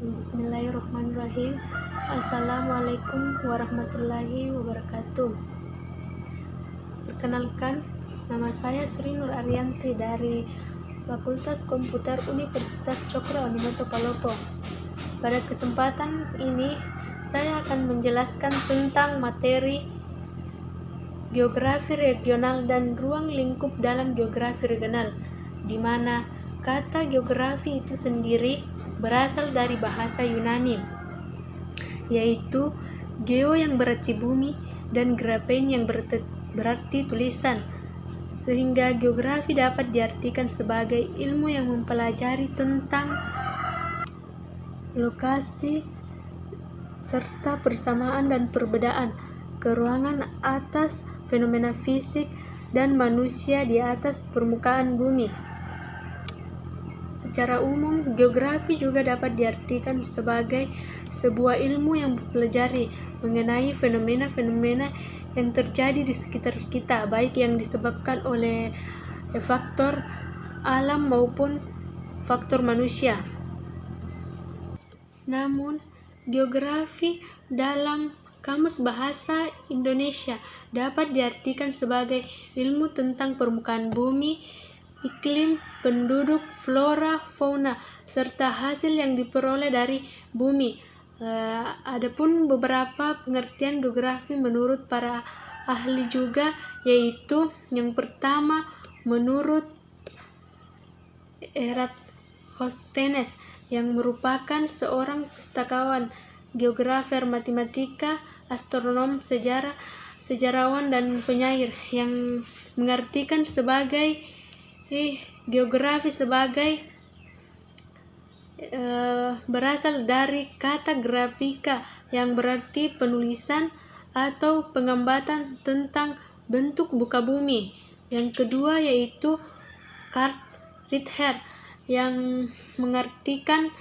Bismillahirrahmanirrahim. Assalamualaikum warahmatullahi wabarakatuh. Perkenalkan, nama saya Sri Nur Arianti dari Fakultas Komputer Universitas Cokro Aminoto Palopo. Pada kesempatan ini, saya akan menjelaskan tentang materi geografi regional dan ruang lingkup dalam geografi regional, di mana kata geografi itu sendiri berasal dari bahasa Yunani, yaitu geo yang berarti bumi dan graphein yang berarti tulisan, sehingga geografi dapat diartikan sebagai ilmu yang mempelajari tentang lokasi serta persamaan dan perbedaan keruangan atas fenomena fisik dan manusia di atas permukaan bumi. Secara umum, geografi juga dapat diartikan sebagai sebuah ilmu yang mempelajari mengenai fenomena-fenomena yang terjadi di sekitar kita, baik yang disebabkan oleh faktor alam maupun faktor manusia. Namun, geografi dalam Kamus Bahasa Indonesia dapat diartikan sebagai ilmu tentang permukaan bumi, iklim, penduduk, flora, fauna, serta hasil yang diperoleh dari bumi. Adapun beberapa pengertian geografi menurut para ahli juga, yaitu yang pertama menurut Eratosthenes yang merupakan seorang pustakawan, geografer, matematika, astronom, sejarawan, dan penyair, yang mengartikan sebagai geografi sebagai berasal dari kata grafika yang berarti penulisan atau pengamatan tentang bentuk muka bumi. Yang kedua yaitu Karl Ritter yang mengartikan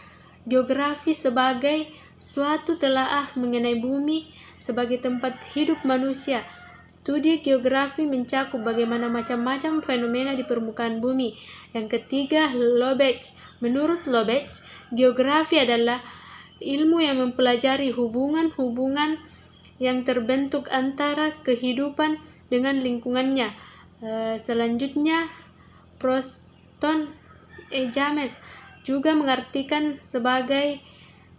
geografi sebagai suatu telaah mengenai bumi sebagai tempat hidup manusia. Studi geografi mencakup bagaimana macam-macam fenomena di permukaan bumi. Yang ketiga, Lobach. Menurut Lobach, geografi adalah ilmu yang mempelajari hubungan-hubungan yang terbentuk antara kehidupan dengan lingkungannya. Selanjutnya, Proston James juga mengartikan sebagai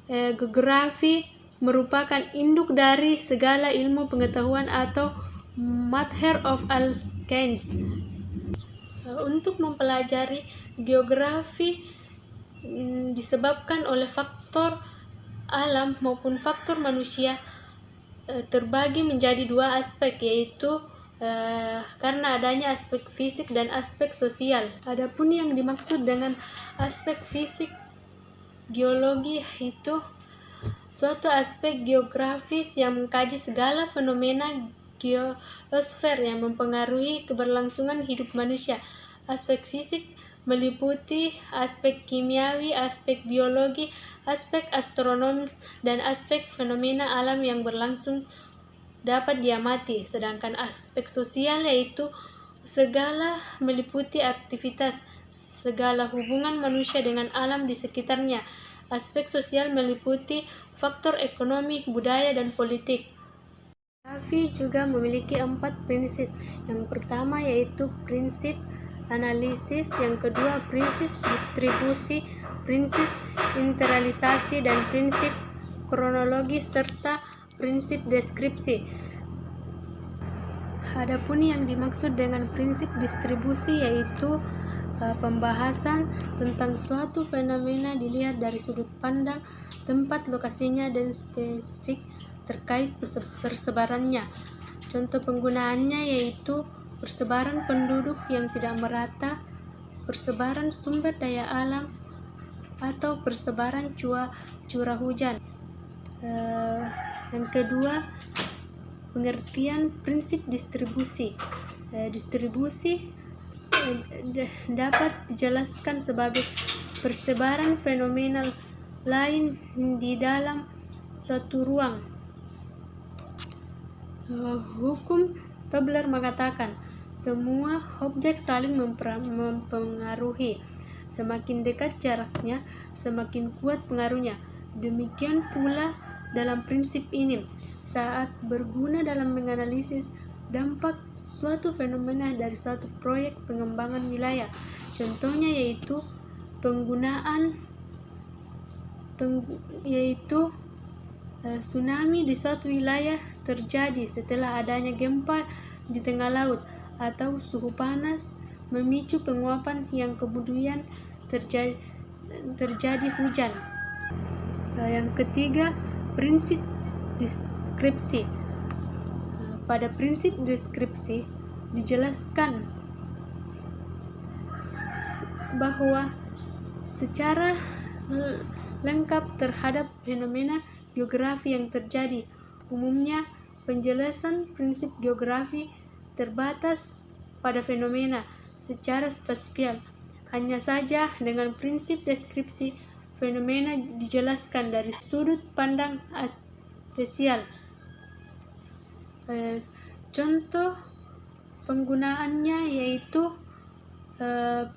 geografi merupakan induk dari segala ilmu pengetahuan atau Mother of all science. Untuk mempelajari geografi disebabkan oleh faktor alam maupun faktor manusia terbagi menjadi dua aspek, yaitu karena adanya aspek fisik dan aspek sosial. Adapun yang dimaksud dengan aspek fisik geologi itu suatu aspek geografis yang mengkaji segala fenomena geosfer yang mempengaruhi keberlangsungan hidup manusia. Aspek fisik meliputi aspek kimiawi, aspek biologi, aspek astronomi, dan aspek fenomena alam yang berlangsung dapat diamati. Sedangkan aspek sosial yaitu segala meliputi aktivitas segala hubungan manusia dengan alam di sekitarnya. Aspek sosial meliputi faktor ekonomi, budaya, dan politik. Geografi juga memiliki 4 prinsip. Yang pertama yaitu prinsip analisis, yang kedua prinsip distribusi, prinsip internalisasi, dan prinsip kronologi, serta prinsip deskripsi. Adapun yang dimaksud dengan prinsip distribusi yaitu pembahasan tentang suatu fenomena dilihat dari sudut pandang, tempat lokasinya, dan spesifik terkait persebarannya. Contoh penggunaannya yaitu persebaran penduduk yang tidak merata, persebaran sumber daya alam, atau persebaran curah hujan. Yang kedua, pengertian prinsip distribusi. Distribusi dapat dijelaskan sebagai persebaran fenomena lain di dalam suatu ruang. Hukum Tobler mengatakan semua objek saling mempengaruhi. Semakin dekat jaraknya, semakin kuat pengaruhnya. Demikian pula dalam prinsip ini, saat berguna dalam menganalisis dampak suatu fenomena dari suatu proyek pengembangan wilayah. Contohnya yaitu tsunami di suatu wilayah terjadi setelah adanya gempa di tengah laut, atau suhu panas memicu penguapan yang kemudian terjadi hujan. Yang ketiga, prinsip deskripsi. Pada prinsip deskripsi dijelaskan bahwa secara lengkap terhadap fenomena geografi yang terjadi. Umumnya, penjelasan prinsip geografi terbatas pada fenomena secara spasial. Hanya saja dengan prinsip deskripsi, fenomena dijelaskan dari sudut pandang spasial. Contoh penggunaannya yaitu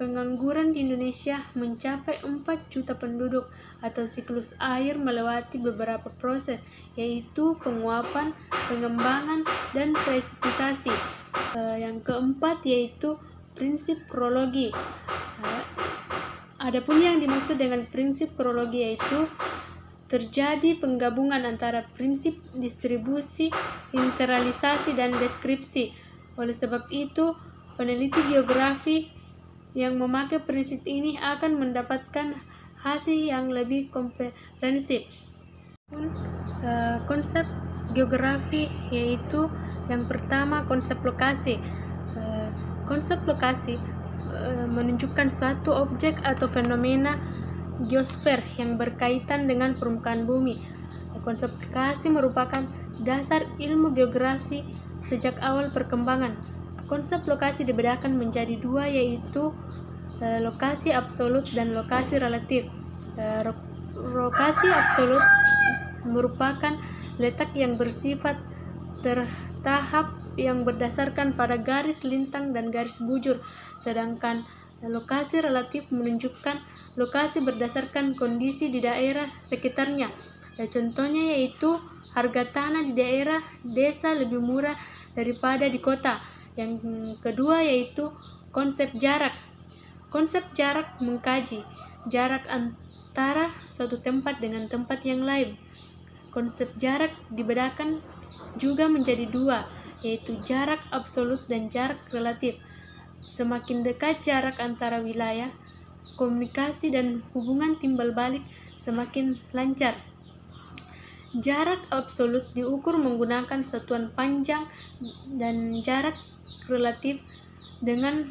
pengangguran di Indonesia mencapai 4 juta penduduk, atau siklus air melewati beberapa proses, yaitu penguapan, pengembangan, dan presipitasi. Yang keempat yaitu prinsip kronologi. Adapun yang dimaksud dengan prinsip kronologi yaitu terjadi penggabungan antara prinsip distribusi, literalisasi, dan deskripsi. Oleh sebab itu, peneliti geografi yang memakai prinsip ini akan mendapatkan hasil yang lebih komprehensif. Konsep geografi yaitu yang pertama, konsep lokasi. Konsep lokasi menunjukkan suatu objek atau fenomena geosfer yang berkaitan dengan permukaan bumi. Konsep lokasi merupakan dasar ilmu geografi sejak awal perkembangan. Konsep lokasi dibedakan menjadi dua, yaitu lokasi absolut dan lokasi relatif. Lokasi absolut merupakan letak yang bersifat tertahap yang berdasarkan pada garis lintang dan garis bujur, sedangkan lokasi relatif menunjukkan lokasi berdasarkan kondisi di daerah sekitarnya. Contohnya yaitu harga tanah di daerah desa lebih murah daripada di kota. Yang kedua yaitu konsep jarak. Konsep jarak mengkaji jarak antara suatu tempat dengan tempat yang lain. Konsep jarak dibedakan juga menjadi dua, yaitu jarak absolut dan jarak relatif. Semakin dekat jarak antara wilayah, komunikasi dan hubungan timbal balik semakin lancar. Jarak absolut diukur menggunakan satuan panjang dan jarak relatif dengan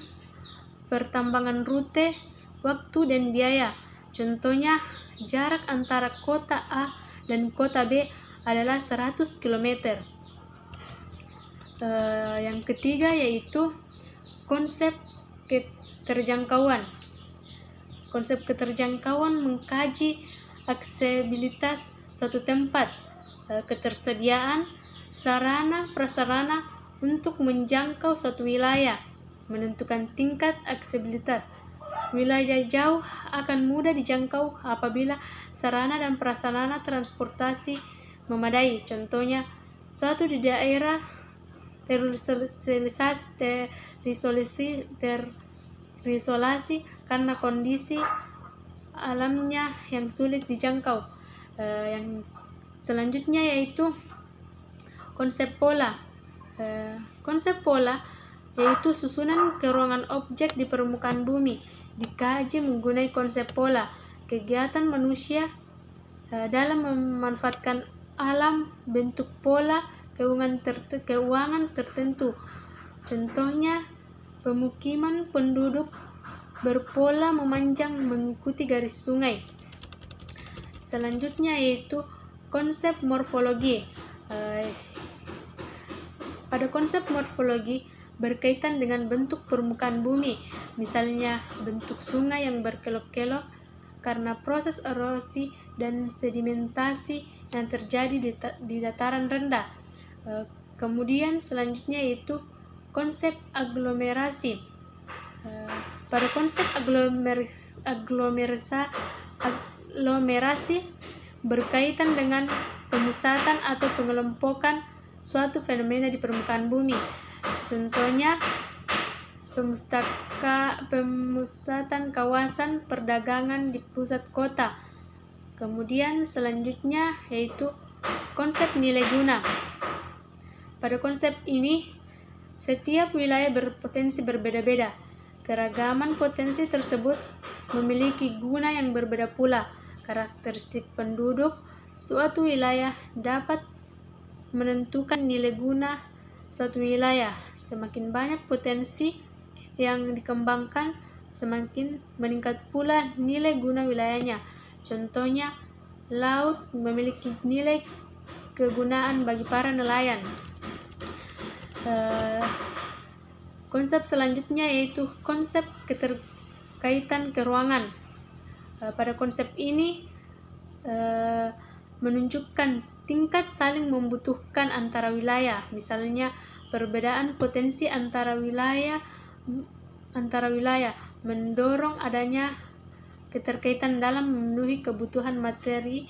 pertambangan rute, waktu, dan biaya. Contohnya, jarak antara kota A dan kota B adalah 100 km. Yang ketiga yaitu konsep keterjangkauan. Konsep keterjangkauan mengkaji aksesibilitas suatu tempat, ketersediaan sarana prasarana untuk menjangkau suatu wilayah, menentukan tingkat aksesibilitas. Wilayah jauh akan mudah dijangkau apabila sarana dan prasarana transportasi memadai. Contohnya, suatu di daerah terisolasi karena kondisi alamnya yang sulit dijangkau. Yang selanjutnya yaitu konsep pola. Konsep pola yaitu susunan keruangan objek di permukaan bumi. Dikaji menggunakan konsep pola. Kegiatan manusia dalam memanfaatkan alam bentuk pola keuangan tertentu. Contohnya, pemukiman penduduk berpola memanjang mengikuti garis sungai. Selanjutnya yaitu konsep morfologi. Pada konsep morfologi berkaitan dengan bentuk permukaan bumi, misalnya bentuk sungai yang berkelok-kelok karena proses erosi dan sedimentasi yang terjadi di dataran rendah. Kemudian selanjutnya yaitu konsep aglomerasi. Pada konsep aglomerasi berkaitan dengan pemusatan atau pengelompokan suatu fenomena di permukaan bumi. Contohnya, pemusatan kawasan perdagangan di pusat kota. Kemudian selanjutnya yaitu konsep nilai guna. Pada konsep ini, setiap wilayah berpotensi berbeda-beda. Keragaman potensi tersebut memiliki guna yang berbeda pula. Karakteristik penduduk suatu wilayah dapat menentukan nilai guna suatu wilayah. Semakin banyak potensi yang dikembangkan, semakin meningkat pula nilai guna wilayahnya. Contohnya, laut memiliki nilai kegunaan bagi para nelayan. Konsep selanjutnya yaitu konsep keterkaitan keruangan. Pada konsep ini menunjukkan tingkat saling membutuhkan antara wilayah. Misalnya, perbedaan potensi antara wilayah mendorong adanya keterkaitan dalam memenuhi kebutuhan materi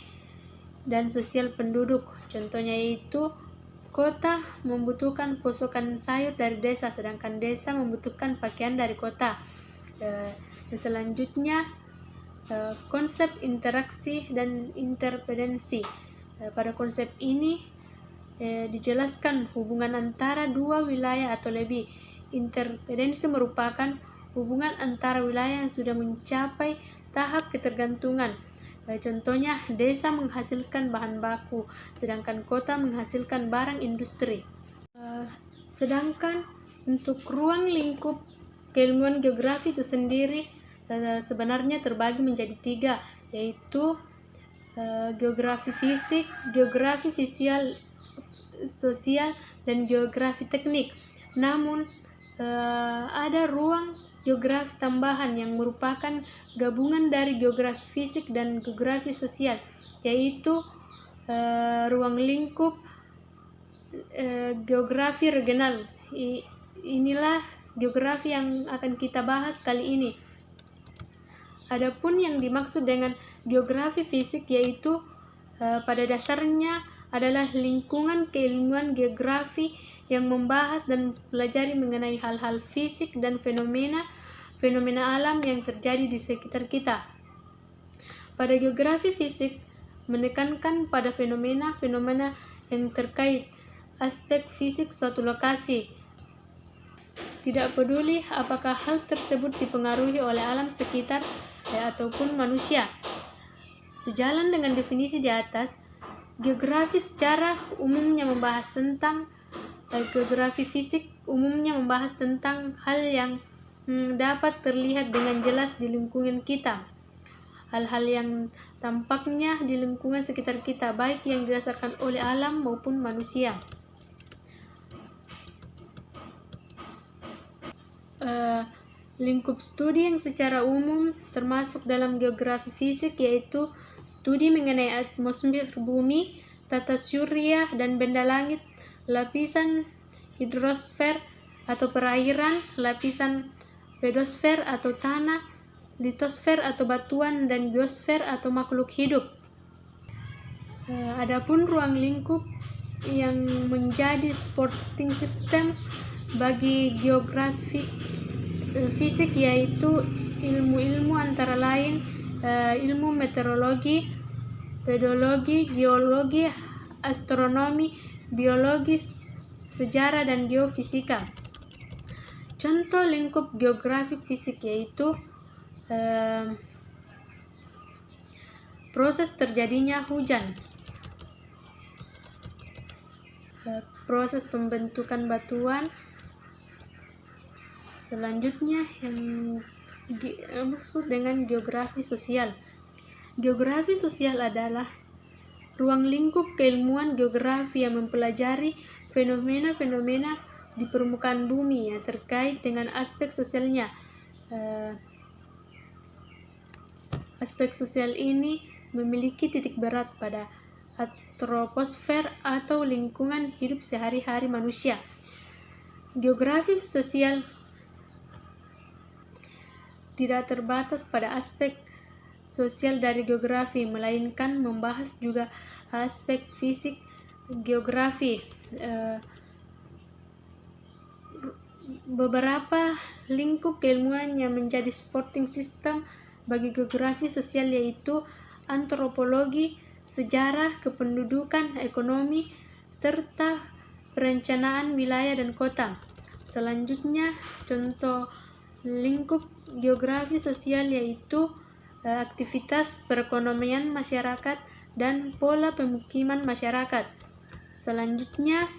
dan sosial penduduk. Contohnya yaitu kota membutuhkan pasokan sayur dari desa, sedangkan desa membutuhkan pakaian dari kota. Selanjutnya, konsep interaksi dan interdependensi. Pada konsep ini dijelaskan hubungan antara dua wilayah atau lebih. Interdependensi merupakan hubungan antara wilayah yang sudah mencapai tahap ketergantungan. Contohnya, desa menghasilkan bahan baku, sedangkan kota menghasilkan barang industri. Sedangkan untuk ruang lingkup keilmuan geografi itu sendiri sebenarnya terbagi menjadi 3, yaitu geografi fisik, geografi sosial, dan geografi teknik. Namun, ada ruang geografi tambahan yang merupakan gabungan dari geografi fisik dan geografi sosial, yaitu ruang lingkup geografi regional. Inilah geografi yang akan kita bahas kali ini. Adapun yang dimaksud dengan geografi fisik yaitu pada dasarnya adalah lingkungan keilmuan geografi yang membahas dan pelajari mengenai hal-hal fisik dan fenomena alam yang terjadi di sekitar kita. Pada geografi fisik menekankan pada fenomena yang terkait aspek fisik suatu lokasi. Tidak peduli apakah hal tersebut dipengaruhi oleh alam sekitar ataupun manusia. Sejalan dengan definisi di atas, geografi secara umumnya membahas tentang geografi fisik umumnya membahas tentang hal yang dapat terlihat dengan jelas di lingkungan kita. Hal-hal yang tampaknya di lingkungan sekitar kita, baik yang dirasakan oleh alam maupun manusia. Lingkup studi yang secara umum termasuk dalam geografi fisik yaitu studi mengenai atmosfer bumi, tata surya dan benda langit, lapisan hidrosfer atau perairan, lapisan pedosfer atau tanah, litosfer atau batuan, dan biosfer atau makhluk hidup. Adapun ruang lingkup yang menjadi supporting system bagi geografi fisik yaitu ilmu-ilmu antara lain ilmu meteorologi, pedologi, geologi, astronomi, biologi, sejarah, dan geofisika. Contoh lingkup geografi fisik yaitu proses terjadinya hujan, proses pembentukan batuan. Selanjutnya yang dimaksud dengan geografi sosial. Geografi sosial adalah ruang lingkup keilmuan geografi yang mempelajari fenomena-fenomena di permukaan bumi yang terkait dengan aspek sosialnya. Aspek sosial ini memiliki titik berat pada antroposfer atau lingkungan hidup sehari-hari manusia. Geografi sosial tidak terbatas pada aspek sosial dari geografi, melainkan membahas juga aspek fisik geografi. Beberapa lingkup keilmuan yang menjadi supporting system bagi geografi sosial yaitu antropologi, sejarah, kependudukan, ekonomi, serta perencanaan wilayah dan kota. Selanjutnya, contoh lingkup geografi sosial yaitu aktivitas perekonomian masyarakat dan pola pemukiman masyarakat. Selanjutnya,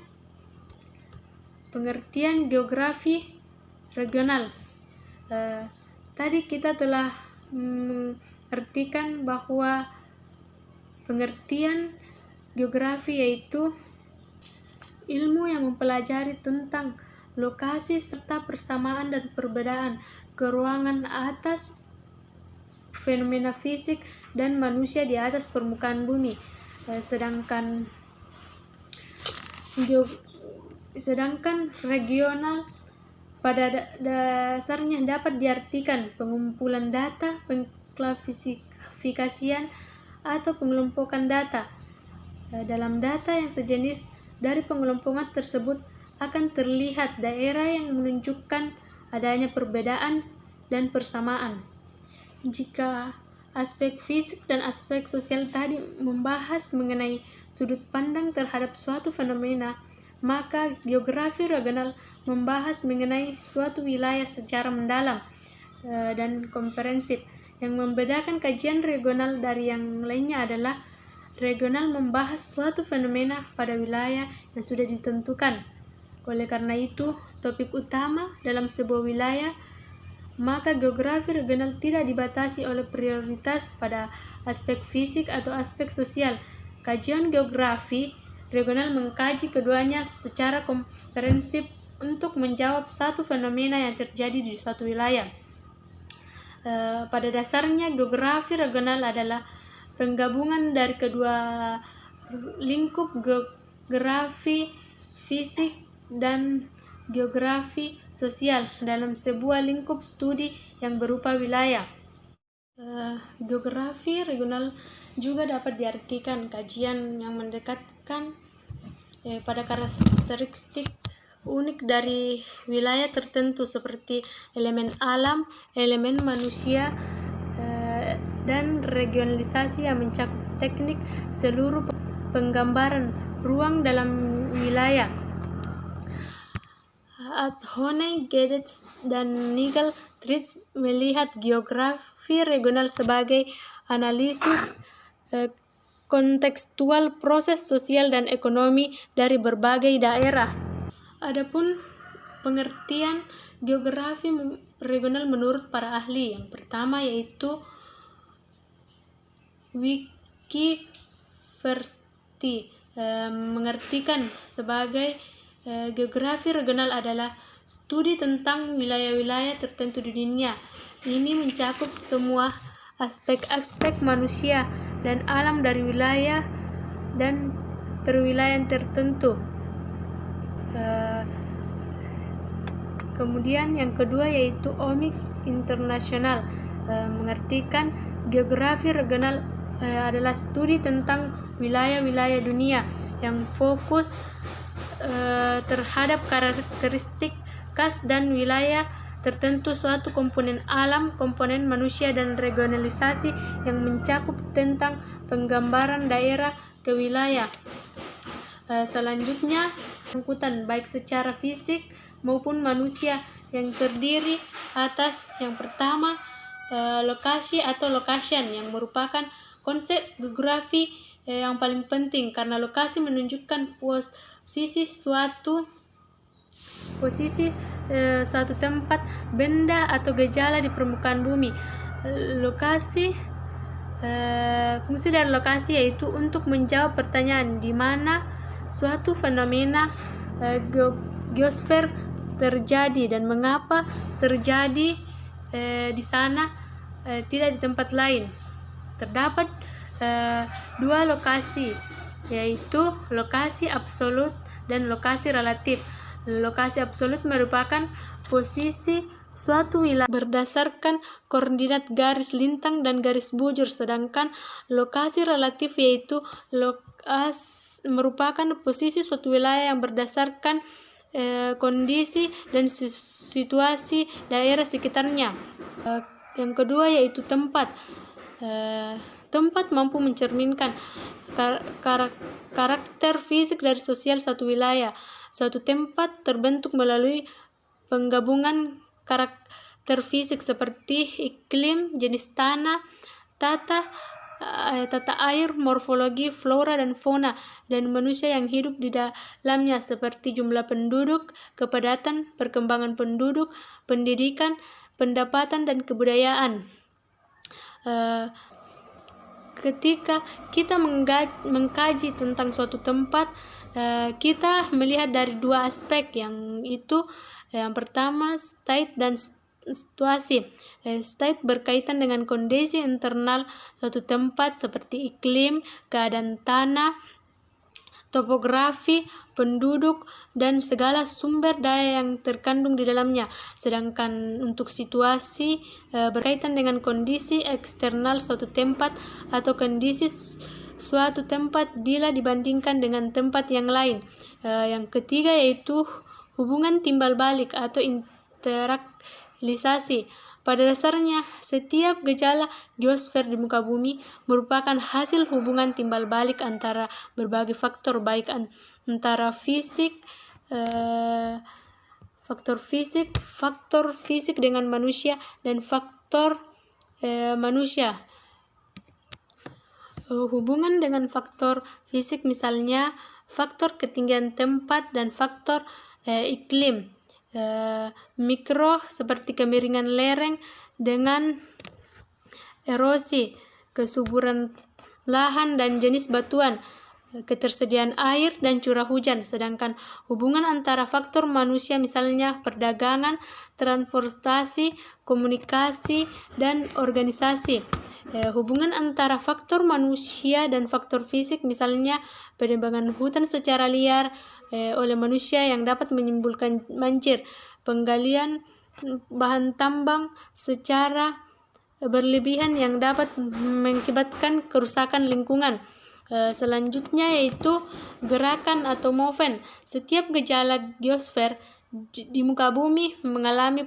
pengertian geografi regional. Tadi kita telah mengartikan bahwa pengertian geografi yaitu ilmu yang mempelajari tentang lokasi serta persamaan dan perbedaan keruangan atas fenomena fisik dan manusia di atas permukaan bumi. Sedangkan regional pada dasarnya dapat diartikan pengumpulan data, pengklasifikasian atau pengelompokan data. Dalam data yang sejenis dari pengelompokan tersebut akan terlihat daerah yang menunjukkan adanya perbedaan dan persamaan. Jika aspek fisik dan aspek sosial tadi membahas mengenai sudut pandang terhadap suatu fenomena, maka geografi regional membahas mengenai suatu wilayah secara mendalam dan komprehensif. Yang membedakan kajian regional dari yang lainnya adalah regional membahas suatu fenomena pada wilayah yang sudah ditentukan. Oleh karena itu, topik utama dalam sebuah wilayah, maka geografi regional tidak dibatasi oleh prioritas pada aspek fisik atau aspek sosial. Kajian geografi regional mengkaji keduanya secara komprehensif untuk menjawab satu fenomena yang terjadi di suatu wilayah. Pada dasarnya, geografi regional adalah penggabungan dari kedua lingkup geografi fisik dan geografi sosial dalam sebuah lingkup studi yang berupa wilayah. Geografi regional juga dapat diartikan kajian yang mendekatkan pada karakteristik unik dari wilayah tertentu seperti elemen alam, elemen manusia, dan regionalisasi yang mencakup teknik seluruh penggambaran ruang dalam wilayah. Adhoney, Geddes, dan Nigel Trice melihat geografi regional sebagai analisis kontekstual proses sosial dan ekonomi dari berbagai daerah. Adapun pengertian geografi regional menurut para ahli, yang pertama yaitu Wikiversity mengartikan sebagai geografi regional adalah studi tentang wilayah-wilayah tertentu di dunia. Ini mencakup semua aspek-aspek manusia dan alam dari wilayah dan perwilayahan tertentu. Kemudian yang kedua yaitu OMIC International mengartikan geografi regional adalah studi tentang wilayah-wilayah dunia yang fokus terhadap karakteristik khas dan wilayah tertentu suatu komponen alam, komponen manusia, dan regionalisasi yang mencakup tentang penggambaran daerah ke wilayah. Selanjutnya, angkutan baik secara fisik maupun manusia yang terdiri atas yang pertama lokasi atau location yang merupakan konsep geografi yang paling penting karena lokasi menunjukkan posisi suatu tempat, benda atau gejala di permukaan bumi. Fungsi dari lokasi yaitu untuk menjawab pertanyaan di mana suatu fenomena geosfer terjadi dan mengapa terjadi di sana tidak di tempat lain. Terdapat dua lokasi, yaitu lokasi absolut dan lokasi relatif. Lokasi absolut merupakan posisi suatu wilayah berdasarkan koordinat garis lintang dan garis bujur, sedangkan lokasi relatif yaitu merupakan posisi suatu wilayah yang berdasarkan kondisi dan situasi daerah sekitarnya. Yang kedua yaitu tempat. Tempat mampu mencerminkan karakter fisik dari sosial suatu wilayah. Suatu tempat terbentuk melalui penggabungan karakter fisik seperti iklim, jenis tanah, tata air, morfologi, flora dan fauna, dan manusia yang hidup di dalamnya seperti jumlah penduduk, kepadatan, perkembangan penduduk, pendidikan, pendapatan, dan kebudayaan. Ketika kita mengkaji tentang suatu tempat, kita melihat dari dua aspek, yang itu yang pertama state dan situasi. State berkaitan dengan kondisi internal suatu tempat seperti iklim, keadaan tanah, topografi, penduduk, dan segala sumber daya yang terkandung di dalamnya. Sedangkan untuk situasi berkaitan dengan kondisi eksternal suatu tempat atau kondisi suatu tempat bila dibandingkan dengan tempat yang lain. Yang ketiga yaitu hubungan timbal balik atau interaktualisasi. Pada dasarnya, setiap gejala geosfer di muka bumi merupakan hasil hubungan timbal balik antara berbagai faktor, baik antara faktor fisik dengan manusia, dan faktor manusia. Hubungan dengan faktor fisik misalnya faktor ketinggian tempat dan faktor iklim. Mikro seperti kemiringan lereng dengan erosi, kesuburan lahan dan jenis batuan, ketersediaan air dan curah hujan. Sedangkan hubungan antara faktor manusia misalnya perdagangan, transportasi, komunikasi, dan organisasi. Hubungan antara faktor manusia dan faktor fisik misalnya penebangan hutan secara liar oleh manusia yang dapat menimbulkan banjir, penggalian bahan tambang secara berlebihan yang dapat mengakibatkan kerusakan lingkungan. Selanjutnya yaitu gerakan atau movement. Setiap gejala geosfer di muka bumi mengalami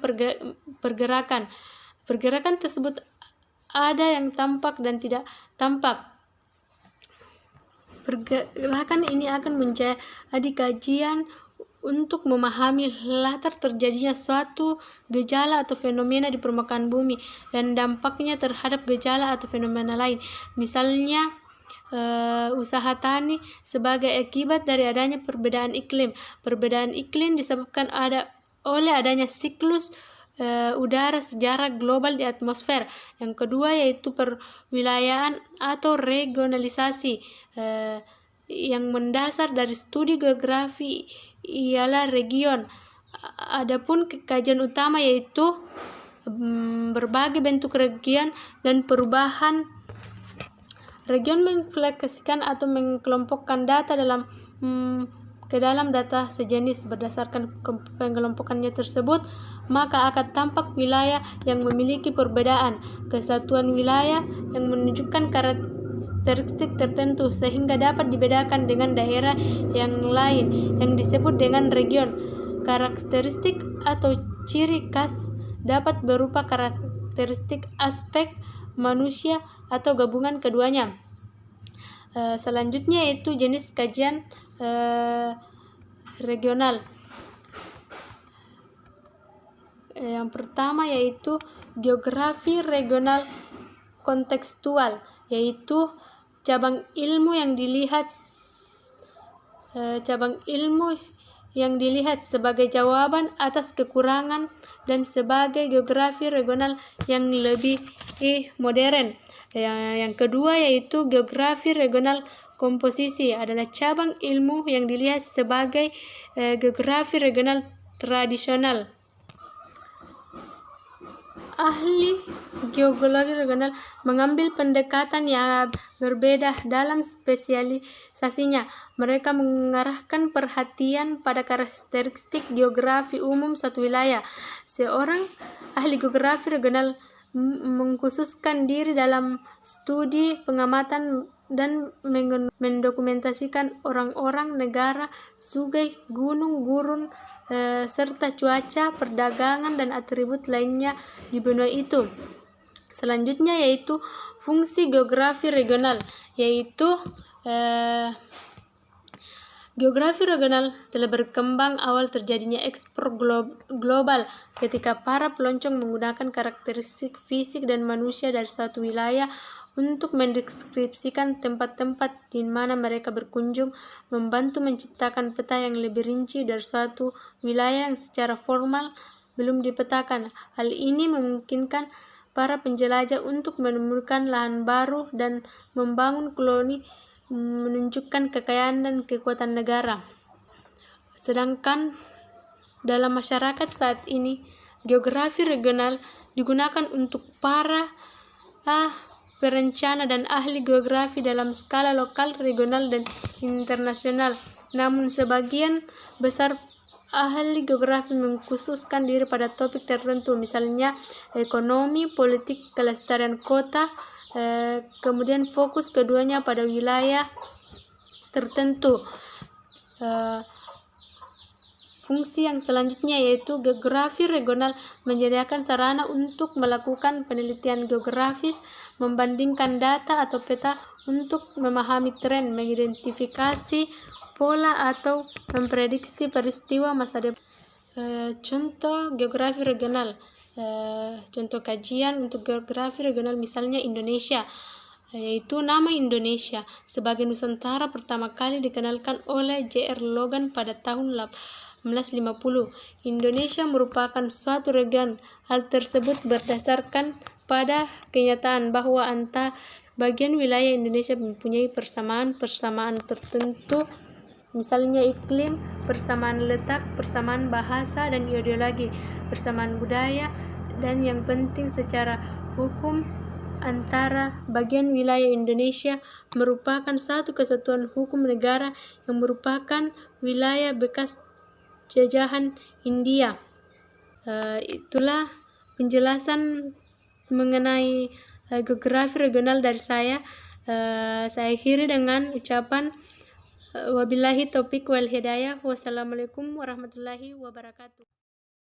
pergerakan. Pergerakan tersebut ada yang tampak dan tidak tampak. Pergerakan ini akan menjadi kajian untuk memahami latar terjadinya suatu gejala atau fenomena di permukaan bumi dan dampaknya terhadap gejala atau fenomena lain. Misalnya usaha tani sebagai akibat dari adanya perbedaan iklim. Perbedaan iklim disebabkan oleh adanya siklus udara secara global di atmosfer. Yang kedua yaitu perwilayahan atau regionalisasi. Yang mendasar dari studi geografi ialah region. Adapun kajian utama yaitu berbagai bentuk region dan perubahan region, mengklasifikasikan atau mengelompokkan data ke dalam data sejenis. Berdasarkan pengelompokannya tersebut, maka akan tampak wilayah yang memiliki perbedaan kesatuan wilayah yang menunjukkan karakteristik tertentu sehingga dapat dibedakan dengan daerah yang lain yang disebut dengan region. Karakteristik atau ciri khas dapat berupa karakteristik aspek manusia atau gabungan keduanya. Selanjutnya yaitu jenis kajian regional. Yang pertama yaitu geografi regional kontekstual, yaitu cabang ilmu yang dilihat sebagai jawaban atas kekurangan dan sebagai geografi regional yang lebih modern. Yang kedua yaitu geografi regional komposisi, adalah cabang ilmu yang dilihat sebagai geografi regional tradisional. ahli geologi regional mengambil pendekatan yang berbeda dalam spesialisasinya. Mereka mengarahkan perhatian pada karakteristik geografi umum suatu wilayah. Seorang ahli geografi regional mengkhususkan diri dalam studi, pengamatan, dan mendokumentasikan orang-orang, negara, sungai, gunung, gurun, serta cuaca, perdagangan, dan atribut lainnya di benua itu. Selanjutnya yaitu fungsi geografi regional, yaitu geografi regional telah berkembang awal terjadinya ekspor global ketika para pelancong menggunakan karakteristik fisik dan manusia dari suatu wilayah untuk mendeskripsikan tempat-tempat di mana mereka berkunjung, membantu menciptakan peta yang lebih rinci dari suatu wilayah yang secara formal belum dipetakan. Hal ini memungkinkan para penjelajah untuk menemukan lahan baru dan membangun koloni, menunjukkan kekayaan dan kekuatan negara. Sedangkan dalam masyarakat saat ini, geografi regional digunakan untuk para perencana dan ahli geografi dalam skala lokal, regional, dan internasional. Namun sebagian besar ahli geografi mengkhususkan diri pada topik tertentu, misalnya ekonomi, politik, kelestarian kota, kemudian fokus keduanya pada wilayah tertentu. Fungsi yang selanjutnya yaitu geografi regional menyediakan sarana untuk melakukan penelitian geografis, membandingkan data atau peta untuk memahami tren, mengidentifikasi pola atau memprediksi peristiwa masa depan. Contoh geografi regional, contoh kajian untuk geografi regional misalnya Indonesia, yaitu nama Indonesia sebagai Nusantara pertama kali dikenalkan oleh J.R. Logan pada tahun 1850. Indonesia merupakan suatu region. Hal tersebut berdasarkan pada kenyataan bahwa antara bagian wilayah Indonesia mempunyai persamaan tertentu, misalnya iklim, persamaan letak, persamaan bahasa dan ideologi, persamaan budaya, dan yang penting secara hukum antara bagian wilayah Indonesia merupakan satu kesatuan hukum negara yang merupakan wilayah bekas jajahan India. Itulah penjelasan mengenai geografi regional dari saya. Saya akhiri dengan ucapan wabillahi taufiq wal hidayah. Wassalamualaikum warahmatullahi wabarakatuh.